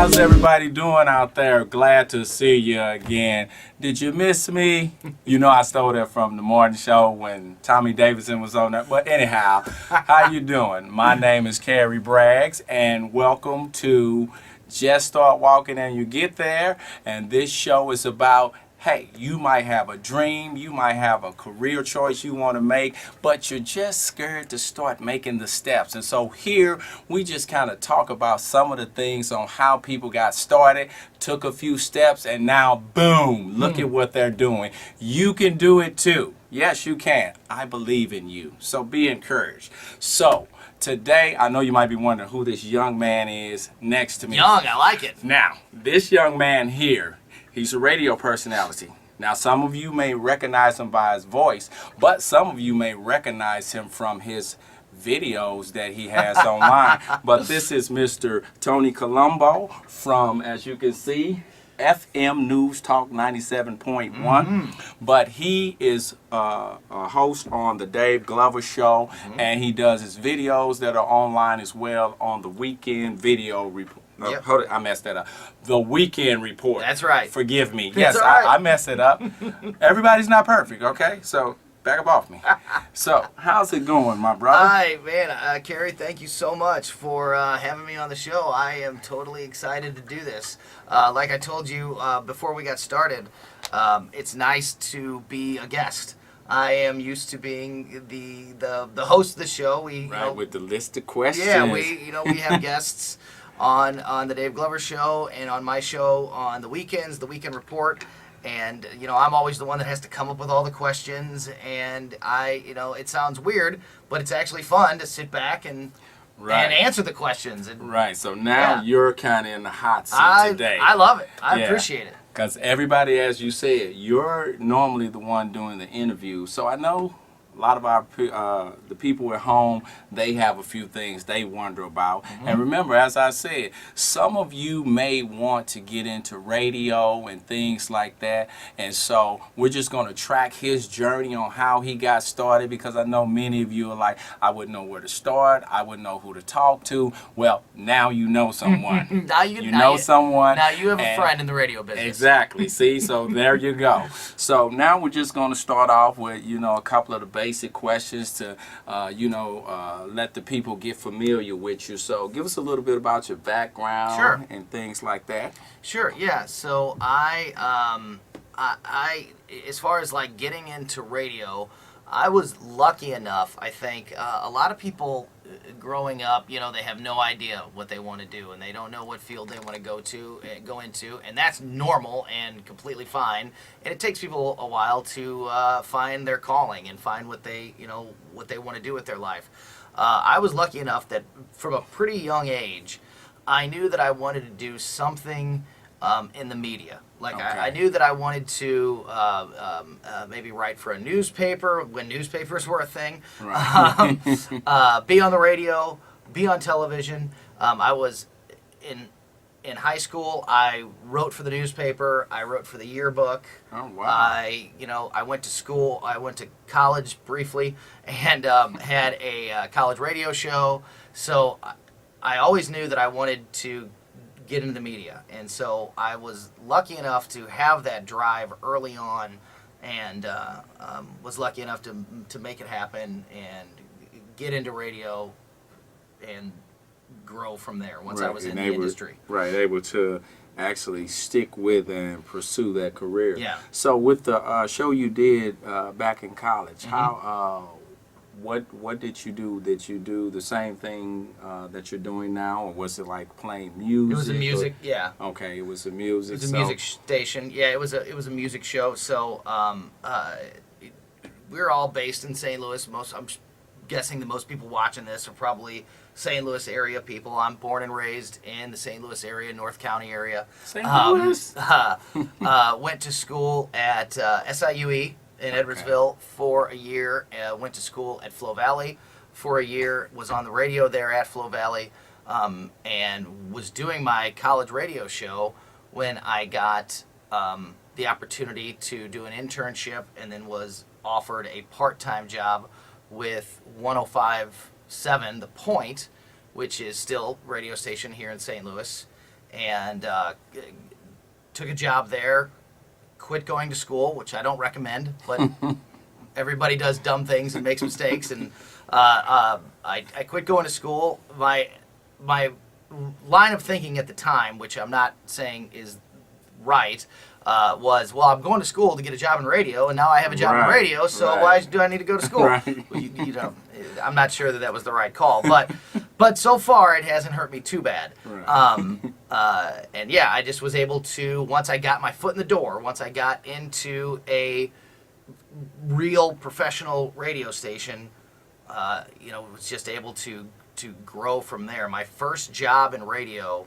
How's everybody doing out there? Glad to see you again. Did you miss me? You know I stole that from the morning show when Tommy Davidson was on there. But anyhow, how you doing? My name is Carrie Braggs, and welcome to Just Start Walking and You Get There. And this show is about, hey, you might have a dream, you might have a career choice you want to make, but you're just scared to start making the steps. And so here we just kind of talk about some of the things on how people got started, took a few steps, and now boom, look at what they're doing. You can do it too. Yes, you can. I believe in you. So be encouraged. So today, I know you might be wondering who this young man is next to me. Young, I like it. Now, this young man here, he's a radio personality. Now, some of you may recognize him by his voice, but some of you may recognize him from his videos that he has online. But this is Mr. Tony Columbo from, as you can see, FM News Talk 97.1. But he is a host on the Dave Glover Show, and he does his videos that are online as well on the Weekend Video Report. Yep. Hold it, I messed that up. The Weekend Report. That's right. Forgive me. That's Yes, all right. I messed it up. Everybody's not perfect, okay? So back up off me. So how's it going, my brother? Hi, man. Carrie, thank you so much for having me on the show. I am totally excited to do this. Like I told you before we got started, it's nice to be a guest. I am used to being the host of the show. With the list of questions. Yeah, we have guests on the Dave Glover Show and on my show on the weekends, the Weekend Report. And, I'm always the one that has to come up with all the questions. And it sounds weird, but it's actually fun to sit back and answer the questions. And, right. So now you're kind of in the hot seat today. I love it. I appreciate it. Because everybody, as you said, you're normally the one doing the interview. So I know a lot of our the people at home, they have a few things they wonder about. And remember, as I said, some of you may want to get into radio and things like that. And so we're just going to track his journey on how he got started, because I know many of you are like, I wouldn't know where to start. I wouldn't know who to talk to. Well, now you know someone. Now you know someone. Now you have a friend in the radio business. Exactly. See, so there you go. So now we're just going to start off with, a couple of the basic questions to, let the people get familiar with you. So give us a little bit about your background and things like that. Sure. Yeah. So I as far as like getting into radio, I was lucky enough. I think a lot of people growing up, they have no idea what they want to do, and they don't know what field they want to go into, and that's normal and completely fine. And it takes people a while to find their calling and find what they want to do with their life. I was lucky enough that from a pretty young age, I knew that I wanted to do something in the media. Like I knew that I wanted to maybe write for a newspaper when newspapers were a thing. Right. Be on the radio, be on television. I was in high school. I wrote for the newspaper. I wrote for the yearbook. Oh wow! I went to school. I went to college briefly and had a college radio show. So I always knew that I wanted to get into the media, and so I was lucky enough to have that drive early on, and was lucky enough to make it happen and get into radio and grow from there once I was in the industry. Right, able to actually stick with and pursue that career. Yeah. So with the show you did back in college, how what did you do? Did you do the same thing that you're doing now, or was it like playing music? It was a music, yeah. Okay, it was a music. It was a music station. Yeah, it was a music show. So we're all based in St. Louis. I'm guessing that most people watching this are probably St. Louis area people. I'm born and raised in the St. Louis area, North County area. St. Louis. Went to school at SIUE in Edwardsville for a year. Went to school at Flow Valley for a year. Was on the radio there at Flow Valley, and was doing my college radio show when I got the opportunity to do an internship, and then was offered a part-time job with 105.7 The Point, which is still radio station here in St. Louis. and took a job there. Quit going to school, which I don't recommend, but everybody does dumb things and makes mistakes. And I quit going to school. My line of thinking at the time, which I'm not saying is right, was, well, I'm going to school to get a job in radio, and now I have a job in radio, so why do I need to go to school? Right. Well, you know, I'm not sure that was the right call, but so far it hasn't hurt me too bad. Right. And yeah, I just was able to, once I got my foot in the door, once I got into a real professional radio station, you know, was just able to grow from there. My first job in radio,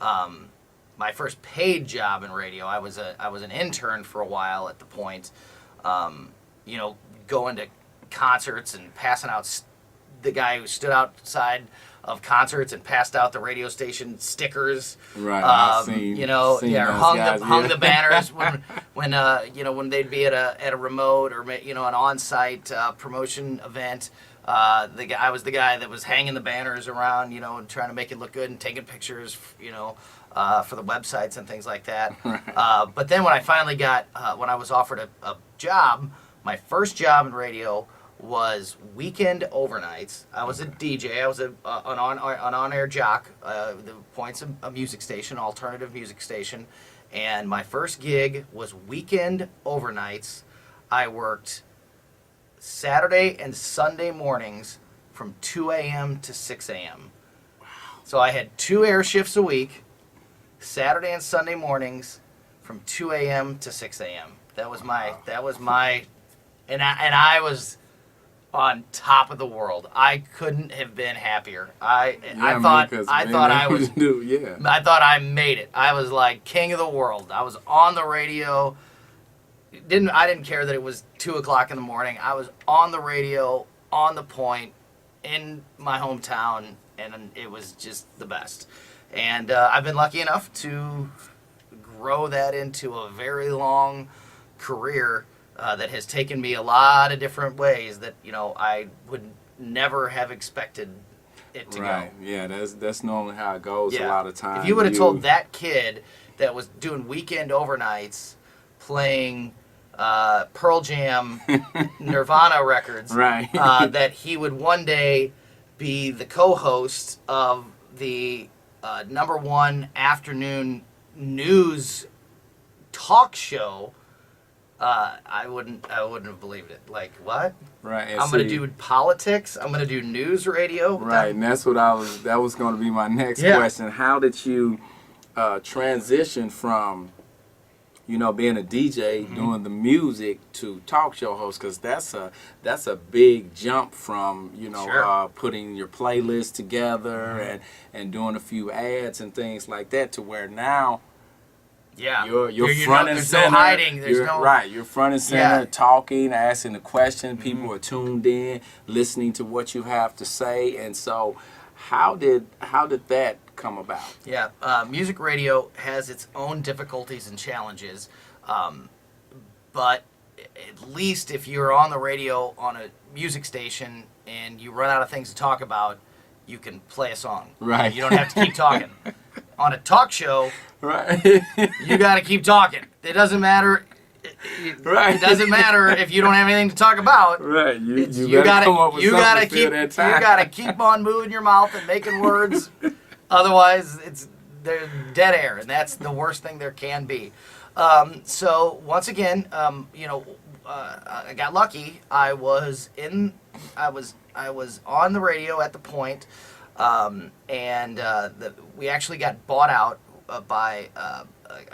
my first paid job in radio, I was an intern for a while at the point, you know, going to concerts and passing out, the guy who stood outside of concerts and passed out the radio station stickers. Right. I've seen, you know, seen yeah, those hung guys, the banners when you know, when they'd be at a remote or, you know, an on-site promotion event. I was the guy that was hanging the banners around, you know, and trying to make it look good and taking pictures, you know, for the websites and things like that. Right. But then when I finally got, when I was offered a job, my first job in radio was weekend overnights. I was a DJ. I was an on-air jock. The Point's a music station, alternative music station. And my first gig was weekend overnights. I worked Saturday and Sunday mornings from 2 a.m. to 6 a.m. Wow. So I had 2 air shifts a week, Saturday and Sunday mornings from 2 a.m. to 6 a.m. That was my, and I was on top of the world. I couldn't have been happier. I thought I I made it. I was like king of the world. I was on the radio. I didn't care that it was 2 o'clock in the morning. I was on the radio, on the Point, in my hometown, and it was just the best. And I've been lucky enough to grow that into a very long career that has taken me a lot of different ways that, you know, I would never have expected it to go. Right. Yeah, that's normally how it goes a lot of times. If you would have told that kid that was doing weekend overnights, playing Pearl Jam, Nirvana records, right. That he would one day be the co-host of the #1 afternoon news talk show, I wouldn't have believed it. Like, what? Right. I'm going to do politics. I'm going to do news radio. Right, and that's what that was going to be my next question. How did you transition from, you know, being a DJ, doing the music, to talk show host? Because that's a big jump from, you know, putting your playlist together and doing a few ads and things like that, to where now you're front and center. There's no hiding. You're front and center, talking, asking the question. People are tuned in, listening to what you have to say. And so, how did that come about? Yeah, music radio has its own difficulties and challenges, but at least if you're on the radio on a music station and you run out of things to talk about, you can play a song. Right. You don't have to keep talking. On a talk show, right, you got to keep talking. It doesn't matter. Right. It doesn't matter if you don't have anything to talk about. Right. You gotta keep on moving your mouth and making words. Otherwise, they're dead air, and that's the worst thing there can be. So once again, you know, I got lucky. I was on the radio at the Point, and we actually got bought out by a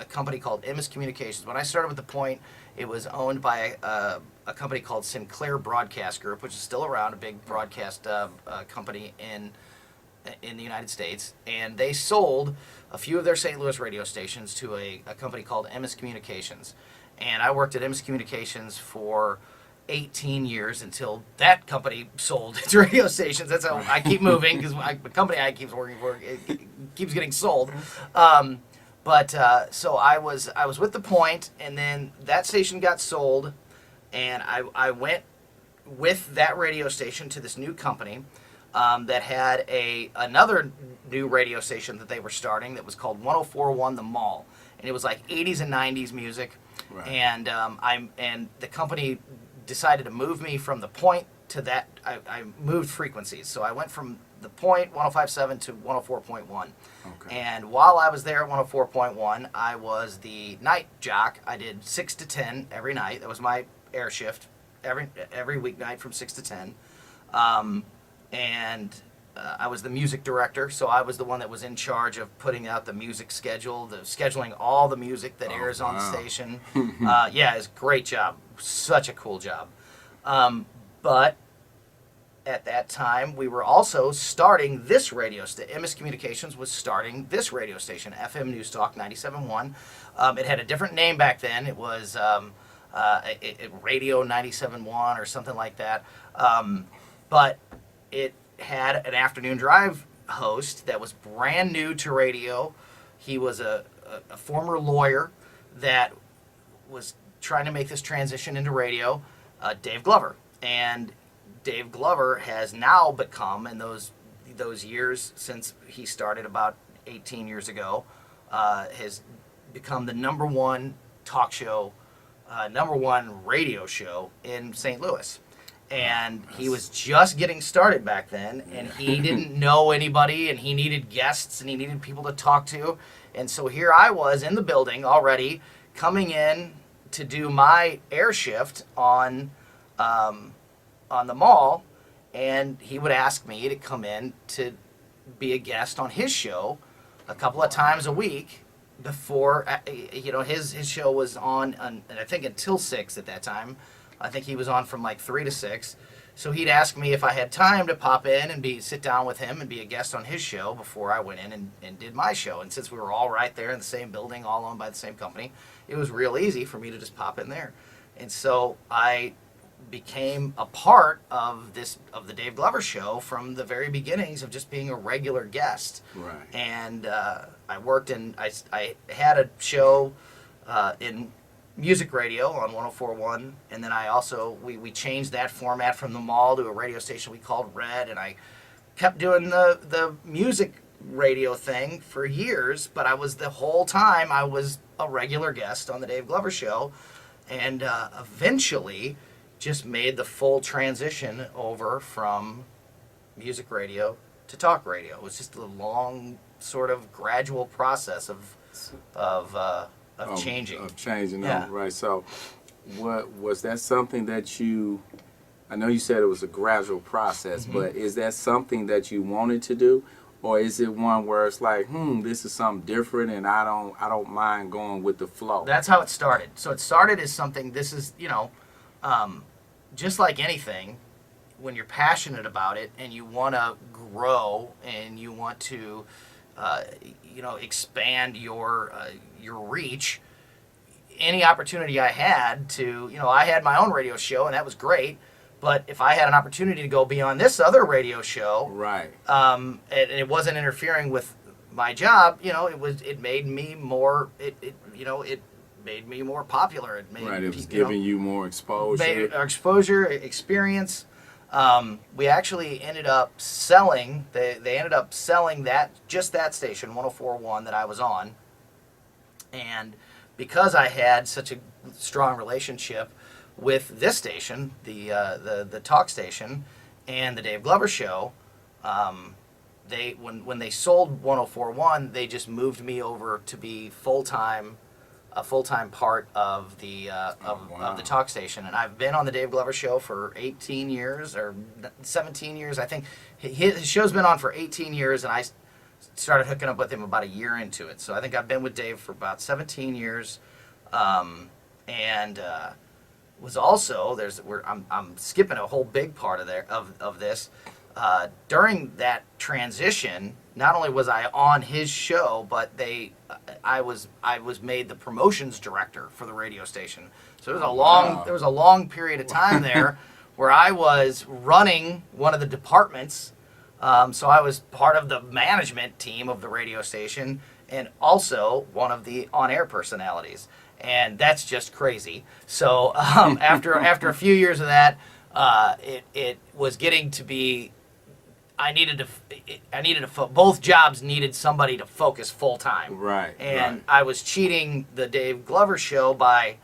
company called Emmis Communications. When I started with the Point, it was owned by a company called Sinclair Broadcast Group, which is still around, a big broadcast company in the United States, and they sold a few of their St. Louis radio stations to a company called Emmis Communications. And I worked at Emmis Communications for 18 years until that company sold its radio stations. That's how I keep moving, because the company I keep working for it keeps getting sold. So I was with the Point, and then that station got sold, and I went with that radio station to this new company. that had another new radio station that they were starting that was called 104.1 The Mall, and it was like 80s and 90s music. Right. And and the company decided to move me from the Point to that. I moved frequencies, so I went from the Point 105.7 to 104.1. Okay. And while I was there at 104.1, I was the night jock. I did 6 to 10 every night. That was my air shift every weeknight from 6 to 10. I was the music director, so I was the one that was in charge of putting out the music schedule, scheduling all the music that airs on the station. Yeah, it's a great job. Such a cool job. But at that time, we were also starting this radio station. MS Communications was starting this radio station, FM News Talk 97.1. It had a different name back then. It was Radio 97.1 or something like that. But it had an afternoon drive host that was brand new to radio. He was a former lawyer that was trying to make this transition into radio, Dave Glover. And Dave Glover has now become, in those years since he started about 18 years ago, has become the number one talk show, number one radio show in St. Louis. And he was just getting started back then, and he didn't know anybody, and he needed guests, and he needed people to talk to. And so here I was in the building already, coming in to do my air shift on the Mall, and he would ask me to come in to be a guest on his show a couple of times a week before, his show was on, I think, until 6 at that time. I think he was on from like 3 to 6. So he'd ask me if I had time to pop in and sit down with him and be a guest on his show before I went in and did my show. And since we were all right there in the same building, all owned by the same company, it was real easy for me to just pop in there. And so I became a part of the Dave Glover show from the very beginnings of just being a regular guest. Right. And I worked I had a show in music radio on 104.1, and then I also we changed that format from the Mall to a radio station we called Red, and I kept doing the music radio thing for years, but the whole time I was a regular guest on the Dave Glover show, and eventually just made the full transition over from music radio to talk radio. It was just a long, sort of gradual process of changing. Of changing, yeah. Right. So, what was that something that I know you said it was a gradual process, Mm-hmm. but is that something that you wanted to do? Or is it one where it's like, this is something different and I don't mind going with the flow? That's how it started. So it started as something, this is, just like anything, when you're passionate about it and you want to grow and you want to, expand your reach, any opportunity I had to, I had my own radio show and that was great. But if I had an opportunity to go be on this other radio show, right, and it wasn't interfering with my job, it made me more. It made me more popular. It made it was giving you more exposure, experience. We actually ended up selling. They ended up selling that station 104.1 that I was on, and because I had such a strong relationship with this station, the talk station, and the Dave Glover show, when they sold 104.1, they just moved me over to be a full-time part of the of the talk station. And I've been on the Dave Glover show for 18 years or 17 years. I think his show's been on for 18 years, and I started hooking up with him about a year into it. So I think I've been with Dave for about 17 years, and was also I'm skipping a whole big part of this. During that transition, not only was I on his show, but I was made the promotions director for the radio station. So there was a long period of time there where I was running one of the departments. So I was part of the management team of the radio station and also one of the on-air personalities. And that's just crazy. So after a few years of that, it was getting to be I needed to both jobs needed somebody to focus full time. Right. And right. I was cheating the Dave Glover show by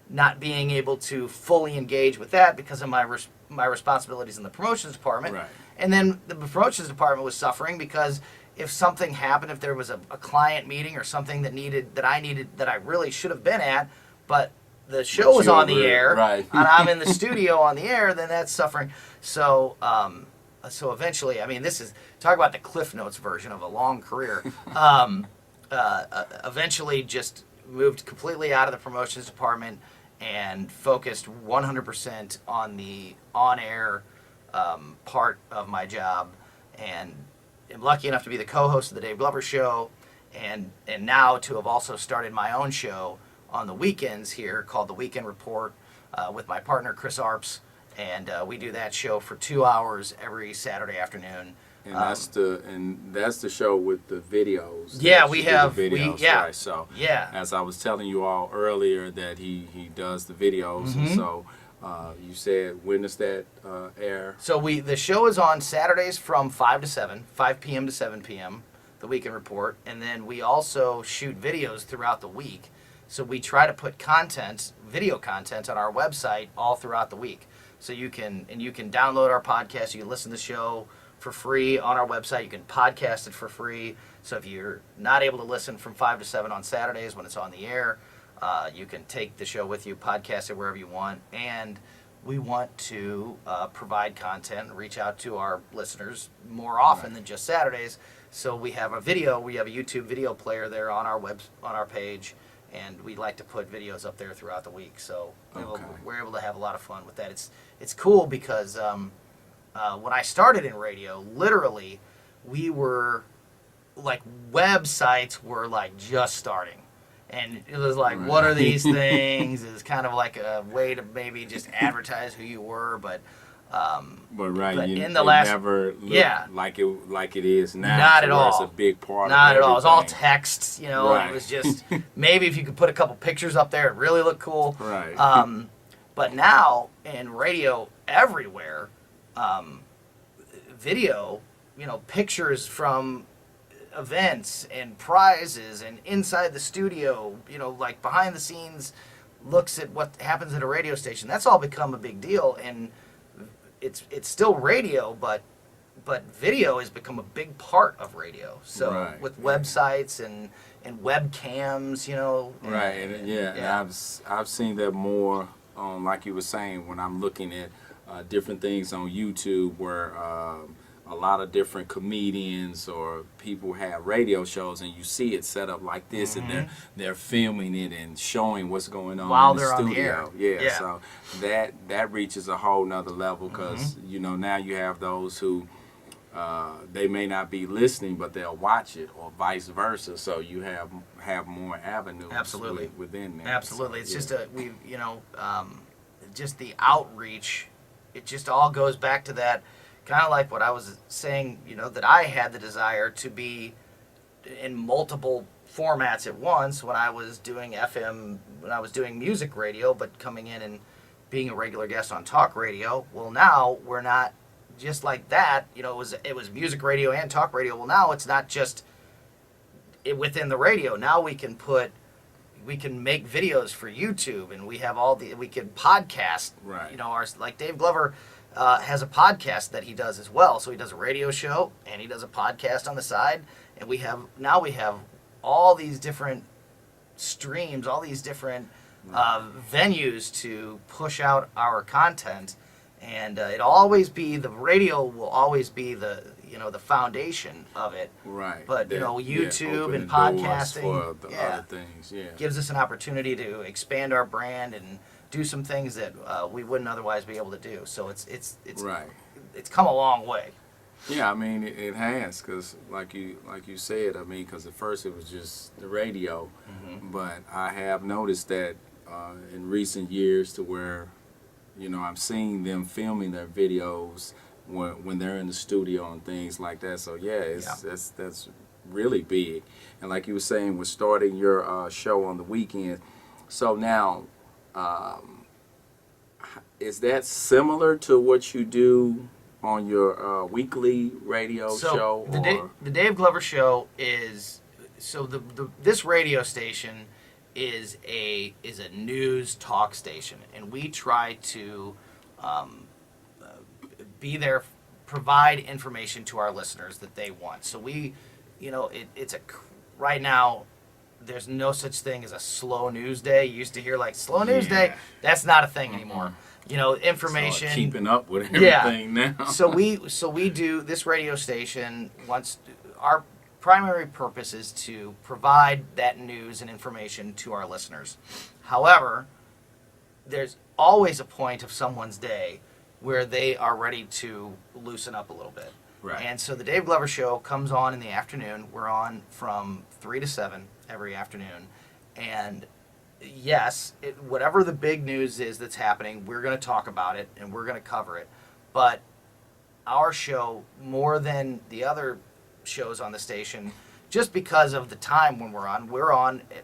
not being able to fully engage with that because of my responsibilities in the promotions department. Right. And then the promotions department was suffering because if something happened, if there was a client meeting or something that I really should have been at, but the show was on the air, right. and I'm in the studio on the air, then that's suffering. So, so eventually, I mean, this is talk about the Cliff Notes version of a long career. Eventually, just moved completely out of the promotions department and focused 100% on the on-air part of my job, and am lucky enough to be the co-host of the Dave Glover Show, and now to have also started my own show on the weekends here called The Weekend Report with my partner Chris Arps, and we do that show for 2 hours every Saturday afternoon. And that's the show with the videos. Yeah, we have videos, yeah, right? So yeah. as I was telling you all earlier that he does the videos, and so you said when does that air? So the show is on Saturdays from 5 p.m. to 7 p.m. The Weekend Report, and then we also shoot videos throughout the week. So we try to put video content on our website all throughout the week. So you can download our podcast, you can listen to the show for free on our website, you can podcast it for free. So if you're not able to listen from 5 to 7 on Saturdays when it's on the air, you can take the show with you, podcast it wherever you want, and we want to provide content and reach out to our listeners more often than just Saturdays. So we have a YouTube video player there on our page, and we like to put videos up there throughout the week. So we're able to have a lot of fun with that. It's cool because when I started in radio, literally, we were like websites were like just starting. And it was like, what are these things? It's kind of like a way to maybe just advertise who you were, but in the last never looked like it is now. Not at all. It's a big part. Not of at all. It was all everything. text, you know. Right. And it was just maybe if you could put a couple pictures up there, it really looked cool. Right. But now in radio everywhere, video, you know, pictures from events and prizes and inside the studio, you know, like behind the scenes looks at what happens at a radio station. That's all become a big deal, and it's still radio, but video has become a big part of radio. So with websites and webcams, you know. Right, and I've seen that more on, like you were saying, when I'm looking at different things on YouTube where a lot of different comedians or people have radio shows, and you see it set up like this, and they're filming it and showing what's going on while in the they're studio. on the air. Yeah, so that reaches a whole nother level because you know, now you have those who they may not be listening, but they'll watch it, or vice versa. So you have more avenues. Absolutely. Within there. Absolutely, it's just just the outreach. It just all goes back to that. Kind of like what I was saying, you know, that I had the desire to be in multiple formats at once when I was doing FM, when I was doing music radio, but coming in and being a regular guest on talk radio. Well, now we're not just like that. You know, it was music radio and talk radio. Well, now it's not just within the radio. Now we can make videos for YouTube, and we can podcast. Right. You know, like Dave Glover has a podcast that he does as well. So he does a radio show and he does a podcast on the side. And we have all these different streams, all these different venues to push out our content. And the radio will always be the foundation of it. Right. But YouTube and podcasting for the other things, gives us an opportunity to expand our brand and do some things that we wouldn't otherwise be able to do. So it's right. It's come a long way. Yeah, I mean it has, because like you said, I mean, because at first it was just the radio, but I have noticed that in recent years to where, you know, I'm seeing them filming their videos when they're in the studio and things like that. So that's really big. And like you were saying, we're starting your show on the weekend. So now, is that similar to what you do on your weekly radio show? The Dave Glover Show is this radio station is a news talk station, and we try to be there, provide information to our listeners that they want. So we, right now, there's no such thing as a slow news day. You used to hear like slow news day. That's not a thing anymore. Information. So keeping up with everything now. so we do this radio station. Our primary purpose is to provide that news and information to our listeners. However, there's always a point of someone's day where they are ready to loosen up a little bit. Right. And so the Dave Glover Show comes on in the afternoon. We're on from 3 to 7 every afternoon. And yes, whatever the big news is that's happening, we're going to talk about it and we're going to cover it. But our show, more than the other shows on the station, just because of the time when we're on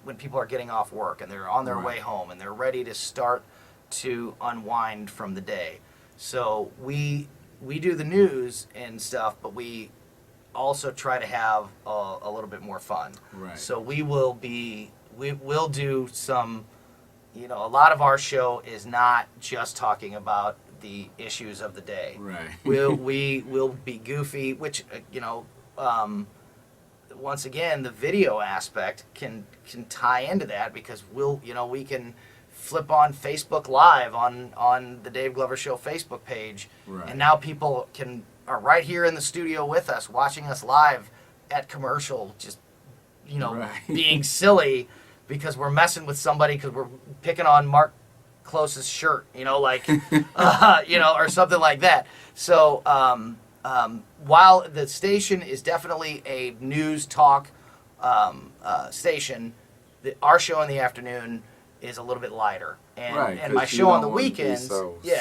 when people are getting off work and they're on their way home and they're ready to start to unwind from the day. So we do the news and stuff, but we also try to have a little bit more fun. Right. So we will do some, a lot of our show is not just talking about the issues of the day. Right. We will be goofy, which once again the video aspect can tie into that, because we can flip on Facebook Live on the Dave Glover Show Facebook page, and now people are right here in the studio with us, watching us live at commercial, just being silly because we're messing with somebody because we're picking on Mark Close's shirt, or something like that. So while the station is definitely a news talk station, our show in the afternoon is a little bit lighter, and my show on the weekends,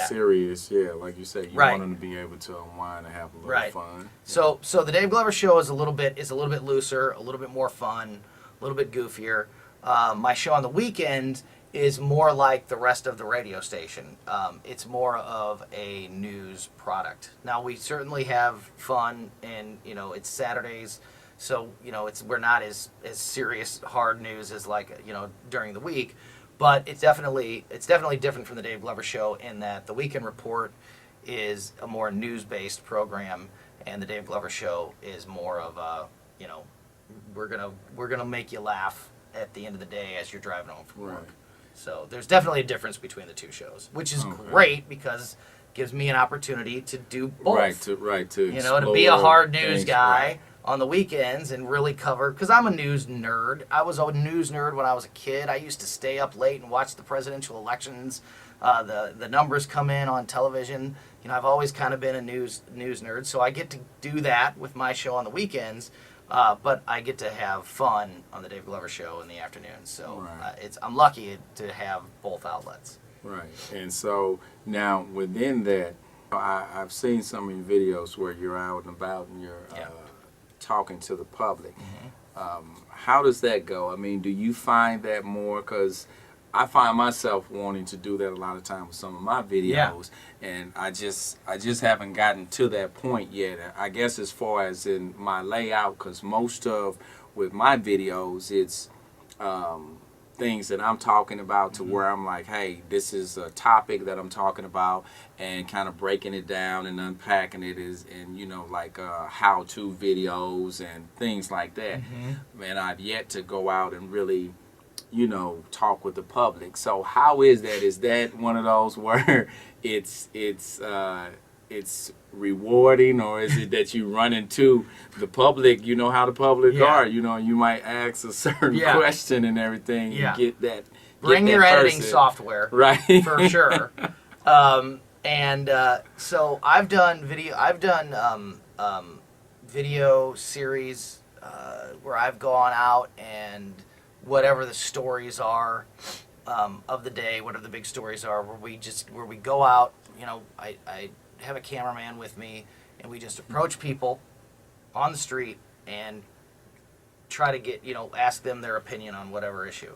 serious, like you said, you want them to be able to unwind and have a little fun. So the Dave Glover Show is a little bit looser, a little bit more fun, a little bit goofier. My show on the weekend is more like the rest of the radio station. It's more of a news product. Now we certainly have fun, and it's Saturdays, so we're not as serious hard news as during the week. But it's definitely different from the Dave Glover Show in that the Weekend Report is a more news-based program, and the Dave Glover Show is more of a, we're gonna make you laugh at the end of the day as you're driving home from work. So there's definitely a difference between the two shows, which is great because it gives me an opportunity to do both. To be a hard news guy on the weekends and really cover, because I'm a news nerd. I was a news nerd when I was a kid. I used to stay up late and watch the presidential elections, the numbers come in on television. I've always kind of been a news nerd, so I get to do that with my show on the weekends, but I get to have fun on the Dave Glover Show in the afternoon. So I'm lucky to have both outlets. Right, and so now within that, I've seen some of your videos where you're out and about and you're talking to the public. How does that go? I mean, do you find that more? Because I find myself wanting to do that a lot of times with some of my videos, and I just haven't gotten to that point yet. I guess as far as in my layout, because most of with my videos, it's things that I'm talking about to where I'm like, hey, this is a topic that I'm talking about, and kind of breaking it down and unpacking it like how-to videos and things like that. And I've yet to go out and really talk with the public. So how is that? Is that one of those where it's rewarding, or is it that you run into the public, how the public are, you might ask a certain question and everything, and get that. Bring your editing software. Right. For sure. So I've done video series where I've gone out and whatever the stories are of the day, whatever the big stories are, where we go out, I have a cameraman with me, and we just approach people on the street and try to get, ask them their opinion on whatever issue.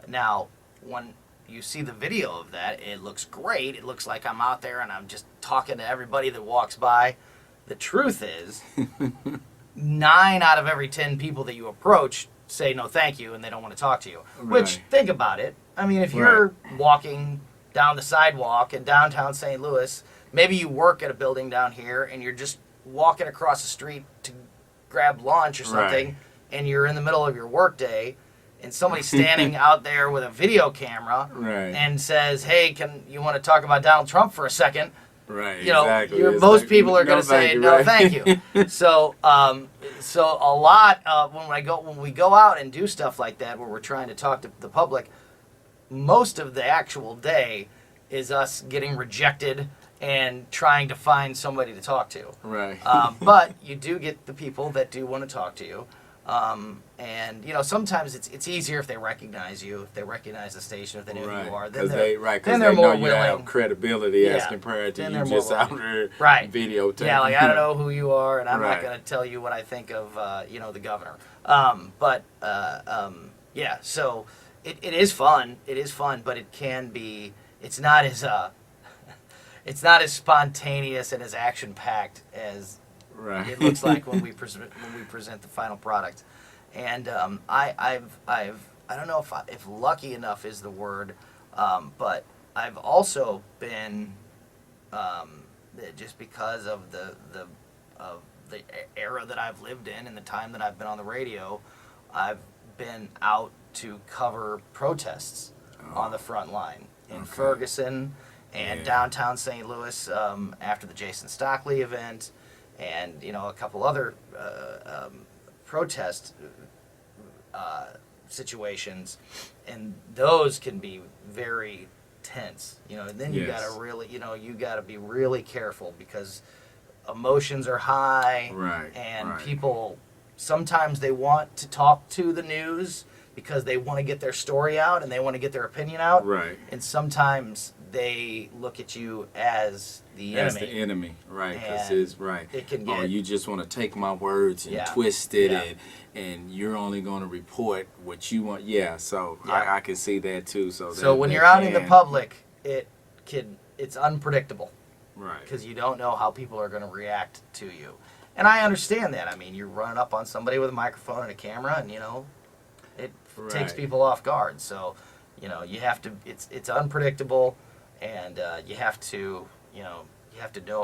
Now, when you see the video of that, it looks great. It looks like I'm out there and I'm just talking to everybody that walks by. The truth is, 9 out of every 10 people that you approach say no thank you and they don't want to talk to you. Right. Which, think about it. I mean, if you're walking down the sidewalk in downtown St. Louis, maybe you work at a building down here and you're just walking across the street to grab lunch or something, Right. and you're in the middle of your work day, and somebody's standing out there with a video camera Right. and says, "Hey, can you want to talk about Donald Trump for a second?" Right. You know, Exactly. most people are going to say no, right. thank you. So, so a lot when we go out and do stuff like that, where we're trying to talk to the public, most of the actual day is us getting rejected and trying to find somebody to talk to. Right. But you do get the people that do want to talk to you. And you know, sometimes it's easier if they recognize you, if they recognize the station, if they know who you are. Because Then they they're know more you willing. have credibility Yeah. as compared to Then you they're more just out willing. there Right. videotaping. Yeah, like I don't know who you are, and I'm not Right. going to tell you what I think of, you know, the governor. Yeah. So it is fun. It is fun, but it can be. It's not as it's not as spontaneous and as action packed as Right. it looks like when we present the final product. And I've I don't know if lucky enough is the word, but I've also been just because of the era that I've lived in and the time that I've been on the radio, I've been out to cover protests on the front line in Ferguson and downtown St. Louis after the Jason Stockley event, and you know, a couple other protest situations, and those can be very tense. You know, and then you gotta really, you know, you gotta be really careful because emotions are high, Right, and right. people sometimes they want to talk to the news because they want to get their story out and they want to get their opinion out, Right. and sometimes they look at you as the That's enemy. the enemy, right? Because And it's right. it can Oh, get- you just want to take my words and Yeah. twist it, Yeah. and you're only going to report what you want. Yeah, so Yeah. I can see that too. So So when that you're out in the can- public, it's unpredictable right? because you don't know how people are going to react to you. And I understand that. I mean, you're running up on somebody with a microphone and a camera, and you know, it takes Right. people off guard. So, you know, you have to. It's unpredictable, and you have to, you know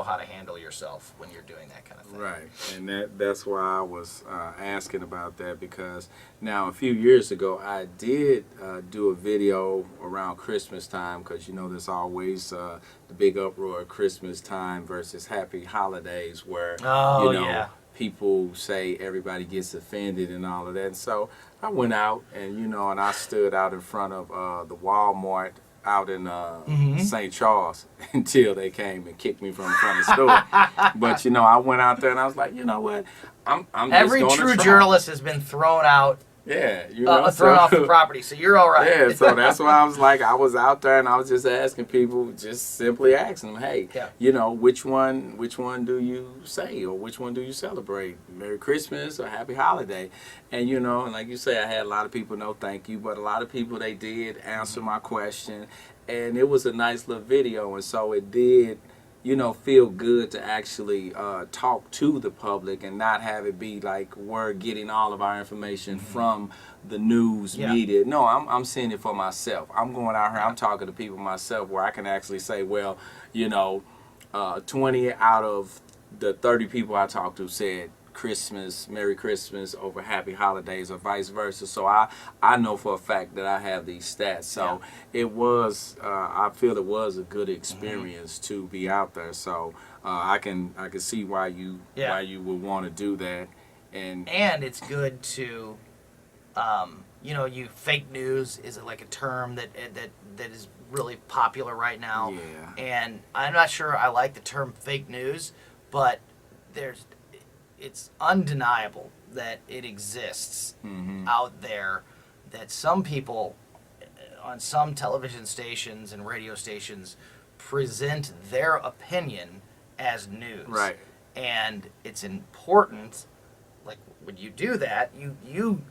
how to handle yourself when you're doing that kind of thing. Right, and that's why I was asking about that, because now a few years ago I did do a video around Christmas time, because you know there's always the big uproar at Christmas time versus Happy Holidays, where Oh, you know yeah. people say everybody gets offended and all of that. And so I went out and and I stood out in front of the Walmart out in St. Charles until they came and kicked me from the front of the store. But I went out there and I was like, you know what? I'm Every just gonna true try. journalist has been thrown out, Yeah, thrown off the property. So you're all right. Yeah, so that's why I was like, I was out there and I was just asking people, just simply asking them, hey, Yeah. which one do you say, or which one do you celebrate? Merry Christmas or Happy Holiday? And and like you say, I had a lot of people no thank you, but a lot of people, they did answer my question, and it was a nice little video, and so it did feel good to actually talk to the public and not have it be like we're getting all of our information from the news media. No, I'm seeing it for myself. I'm going out here, I'm talking to people myself, where I can actually say, well, 20 out of the 30 people I talked to said Christmas, Merry Christmas over Happy Holidays, or vice versa. So I know for a fact that I have these stats. So it was, I feel it was a good experience to be out there. So I can see why you would want to do that. And it's good to, fake news is like a term that is really popular right now. Yeah. And I'm not sure I like the term fake news, but it's undeniable that it exists out there, that some people on some television stations and radio stations present their opinion as news. Right. And it's important, like when you do that, you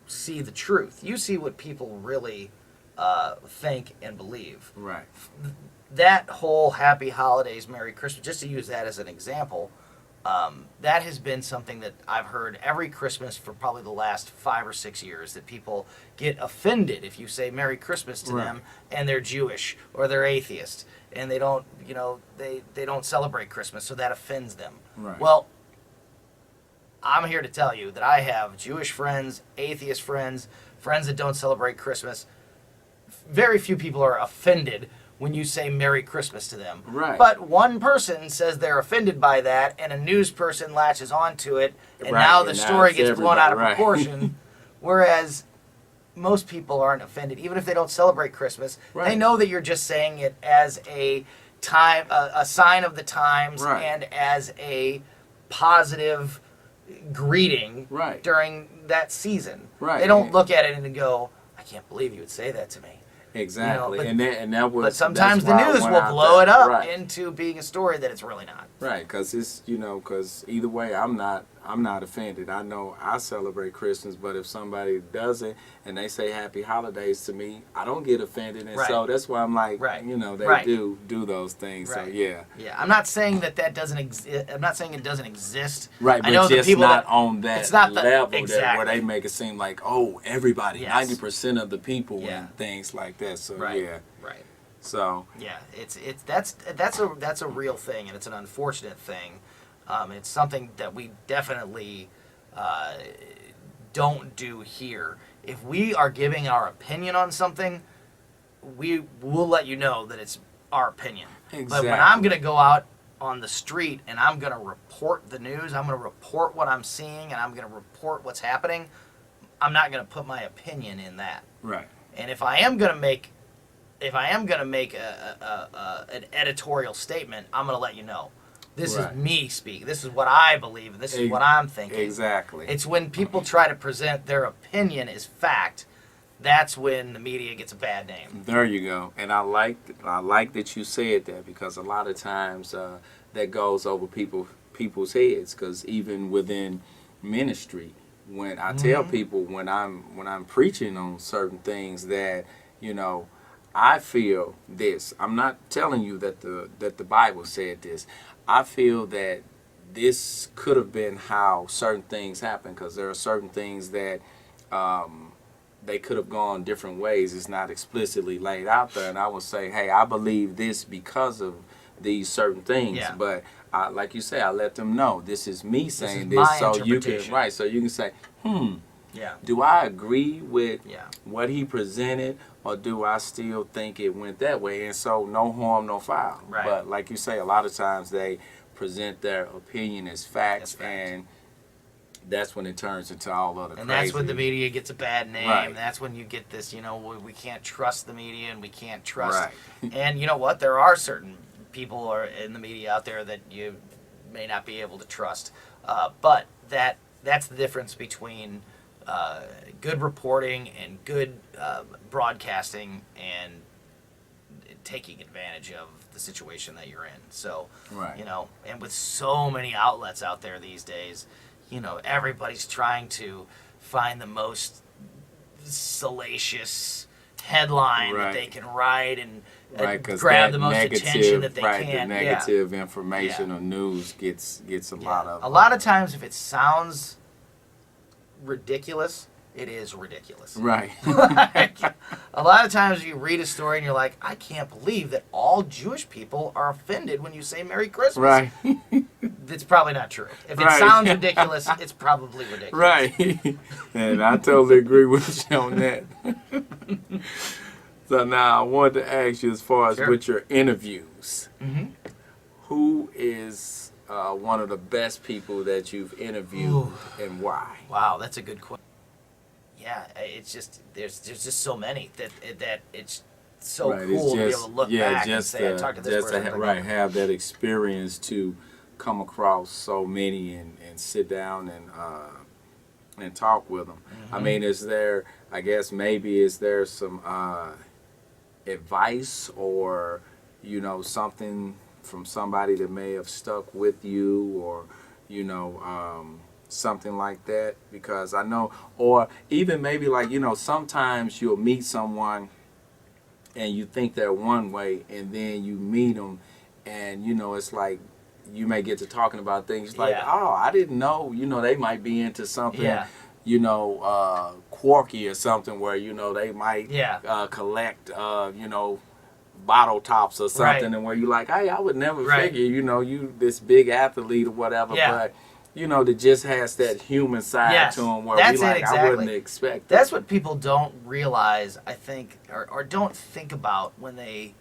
see the truth. You see what people really think and believe. Right. That whole Happy Holidays, Merry Christmas, just to use that as an example, that has been something that I've heard every Christmas for probably the last 5 or 6 years, that people get offended if you say Merry Christmas to them and they're Jewish or they're atheist and they don't, they don't celebrate Christmas, so that offends them. Right. Well, I'm here to tell you that I have Jewish friends, atheist friends, friends that don't celebrate Christmas. Very few people are offended when you say Merry Christmas to them. Right. But one person says they're offended by that, and a news person latches onto it, and now the story gets blown out of proportion. Whereas most people aren't offended, even if they don't celebrate Christmas. They know that you're just saying it as a sign of the times and as a positive greeting during that season. They don't look at it and go, "I can't believe you would say that to me." Exactly, and that was. But sometimes the news will blow it up into being a story that it's really not. Right, because it's because either way, I'm not offended. I know I celebrate Christmas, but if somebody doesn't and they say Happy Holidays to me, I don't get offended, and so that's why I'm like, they do those things. So yeah. I'm not saying that doesn't exist. I'm not saying it doesn't exist. Right, but I know just the people not on that it's not level where they make it seem like, oh, everybody, 90% of the people and things like that. So yeah. Right. So that's a real thing, and it's an unfortunate thing. It's something that we definitely don't do here. If we are giving our opinion on something, we will let you know that it's our opinion. Exactly. But when I'm going to go out on the street and I'm going to report the news, I'm going to report what I'm seeing, and I'm going to report what's happening, I'm not going to put my opinion in that. Right. And if I am going to make an editorial statement, I'm going to let you know. This is me speaking. This is what I believe, and this is what I'm thinking. Exactly. It's when people try to present their opinion as fact, that's when the media gets a bad name. There you go. And I like that you said that, because a lot of times that goes over people's heads. Because even within ministry, when I tell people when I'm preaching on certain things that I feel this. I'm not telling you that the Bible said this. I feel that this could have been how certain things happen, because there are certain things that they could have gone different ways. It's not explicitly laid out there, and I would say, hey, I believe this because of these certain things. Yeah. But like you say, I let them know this is me saying this, so you can so you can say, do I agree with what he presented, or do I still think it went that way? And so no harm, no foul. Right. But like you say, a lot of times they present their opinion as facts, and that's when it turns into all other crazy. And that's when the media gets a bad name. Right. That's when you get this, we can't trust the media, and we can't trust. Right. And you know what? There are certain people in the media out there that you may not be able to trust. But that's the difference between good reporting and good broadcasting and taking advantage of the situation that you're in. So, and with so many outlets out there these days, everybody's trying to find the most salacious headline that they can write and grab the most attention that they can. The negative information or news gets a lot of. A lot of times, if it sounds ridiculous, it is ridiculous. Right. A lot of times you read a story and you're like, I can't believe that all Jewish people are offended when you say Merry Christmas. Right. It's probably not true. If it sounds ridiculous, it's probably ridiculous. Right. And I totally agree with you on that. So now I wanted to ask you, as far as with your interviews, who is one of the best people that you've interviewed and why? Wow, that's a good question. Yeah, it's just there's just so many that it's so cool to be able to look back and say, I talked to this person. Have that experience to come across so many and sit down and talk with them. I mean, is there some advice or something from somebody that may have stuck with you, or something like that? Because I know, or even maybe like sometimes you'll meet someone and you think they're one way, and then you meet them, and you know it's like you may get to talking about things like, oh, I didn't know, you know, they might be into something, you know, quirky or something where, you know, they might collect, you know, bottle tops or something, and where you like, hey, I would never figure, you know, you this big athlete or whatever, but you know, that just has that human side to them where we like, I wouldn't expect. That's what people don't realize, I think, or don't think about when they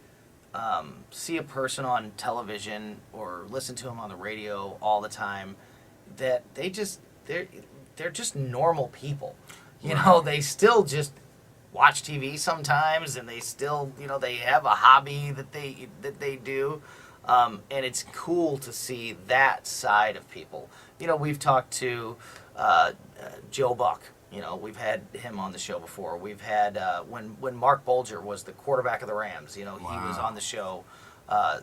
see a person on television or listen to them on the radio all the time, that they're just normal people. You know, they still just watch TV sometimes, and they still, you know, they have a hobby that they do, and it's cool to see that side of people. You know, we've talked to Joe Buck. You know, we've had him on the show before. We've had when Mark Bolger was the quarterback of the Rams. You know, he was on the show